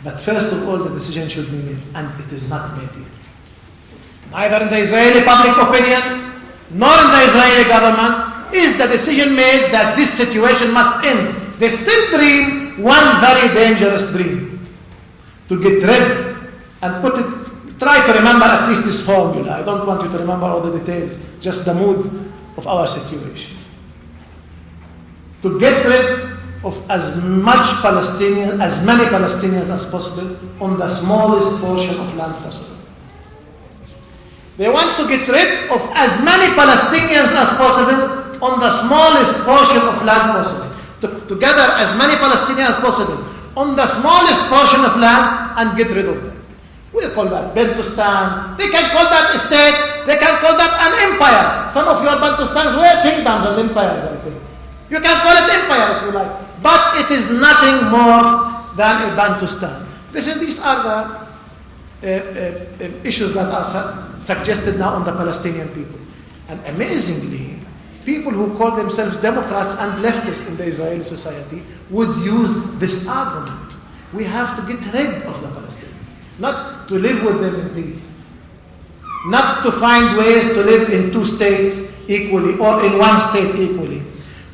But first of all, the decision should be made, and it is not made yet. Neither in the Israeli public opinion, nor in the Israeli government is the decision made that this situation must end. They still dream one very dangerous dream, to get rid and put it, try to remember at least this formula. I don't want you to remember all the details, just the mood of our situation. To get rid of as many Palestinians as possible on the smallest portion of land possible. They want to get rid of as many Palestinians as possible on the smallest portion of land possible. To gather as many Palestinians as possible on the smallest portion of land and get rid of them. We call that Bantustan. They can call that a state. They can call that an empire. Some of your Bantustans were kingdoms and empires, I think. You can call it empire if you like. But it is nothing more than a Bantustan. These are the issues that are suggested now on the Palestinian people. And amazingly, people who call themselves Democrats and leftists in the Israeli society would use this argument. We have to get rid of the Palestinians, not to live with them in peace, not to find ways to live in two states equally or in one state equally.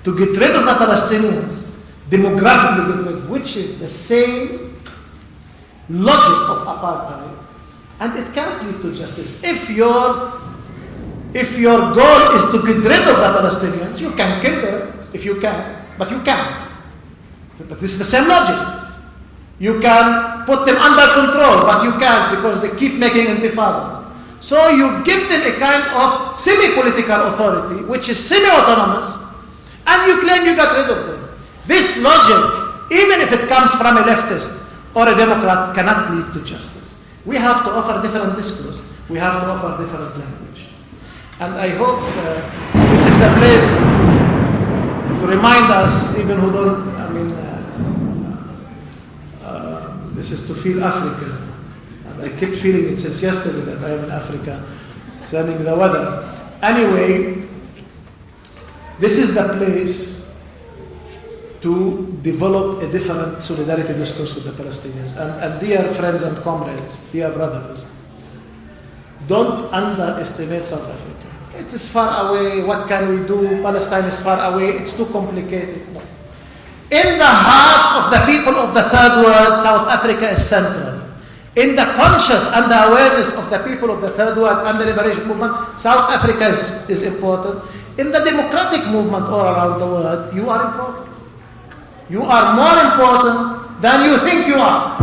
To get rid of the Palestinians, demographically get rid, which is the same logic of apartheid, and it can't lead to justice. If your goal is to get rid of the Palestinians, you can kill them if you can, but you can't. But this is the same logic. You can put them under control, but you can't because they keep making intifadas. So you give them a kind of semi-political authority, which is semi-autonomous, and you claim you got rid of them. This logic, even if it comes from a leftist or a Democrat, cannot lead to justice. We have to offer different discourse. We have to offer different language. And I hope this is the place to remind us, even who don't, this is to feel Africa. And I keep feeling it since yesterday that I am in Africa, concerning the weather. Anyway, this is the place to develop a different solidarity discourse with the Palestinians. And dear friends and comrades, dear brothers, don't underestimate South Africa. It is far away. What can we do? Palestine is far away. It's too complicated. No. In the hearts of the people of the third world, South Africa is central. In the conscious and the awareness of the people of the third world and the liberation movement, South Africa is important. In the democratic movement all around the world, you are important. You are more important than you think you are.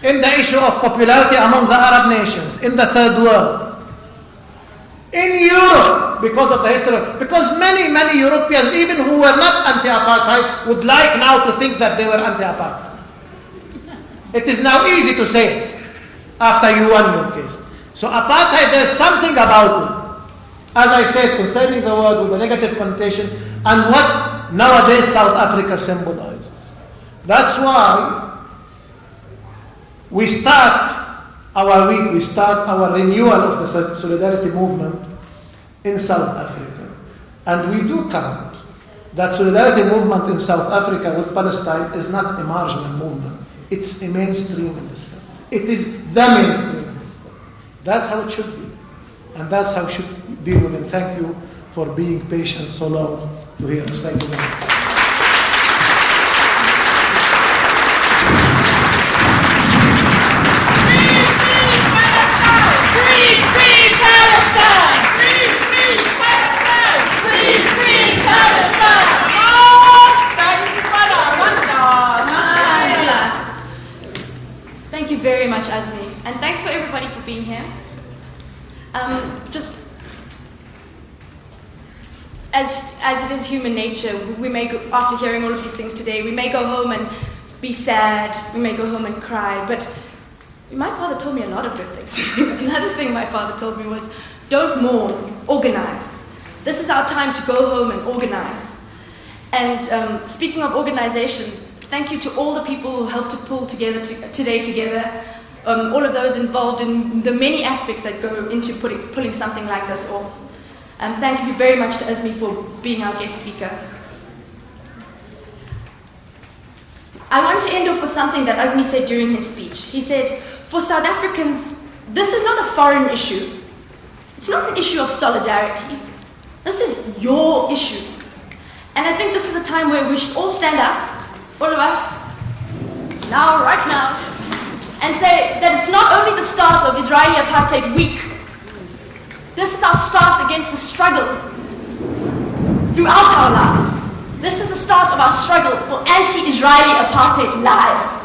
In the issue of popularity among the Arab nations, in the third world, in Europe, because of the history, because many Europeans, even who were not anti-apartheid, would like now to think that they were anti-apartheid. It is now easy to say it after you won your case. So apartheid, there's something about it, as I said, concerning the word with a negative connotation, and what nowadays South Africa symbolizes. That's why we start our week, we start our renewal of the solidarity movement in South Africa. And we do count that solidarity movement in South Africa with Palestine is not a marginal movement. It's a mainstream in this country. It is the mainstream in this country. That's how it should be. And that's how we should deal with it. Thank you for being patient so long to hear us. Thank you very much. Thank you very much, Azmi, and thanks for everybody for being here. Just as it is human nature, we may go, after hearing all of these things today, we may go home and be sad, we may go home and cry, but my father told me a lot of good things. Another thing my father told me was, don't mourn, organize. This is our time to go home and organize. And speaking of organization, thank you to all the people who helped to pull together today together, all of those involved in the many aspects that go into pulling something like this off. Thank you very much to Azmi for being our guest speaker. I want to end off with something that Azmi said during his speech. He said, for South Africans, this is not a foreign issue. It's not an issue of solidarity. This is your issue. And I think this is a time where we should all stand up, all of us, now, right now, and say that it's not only the start of Israeli Apartheid Week. This is our start against the struggle throughout our lives. This is the start of our struggle for anti-Israeli Apartheid lives.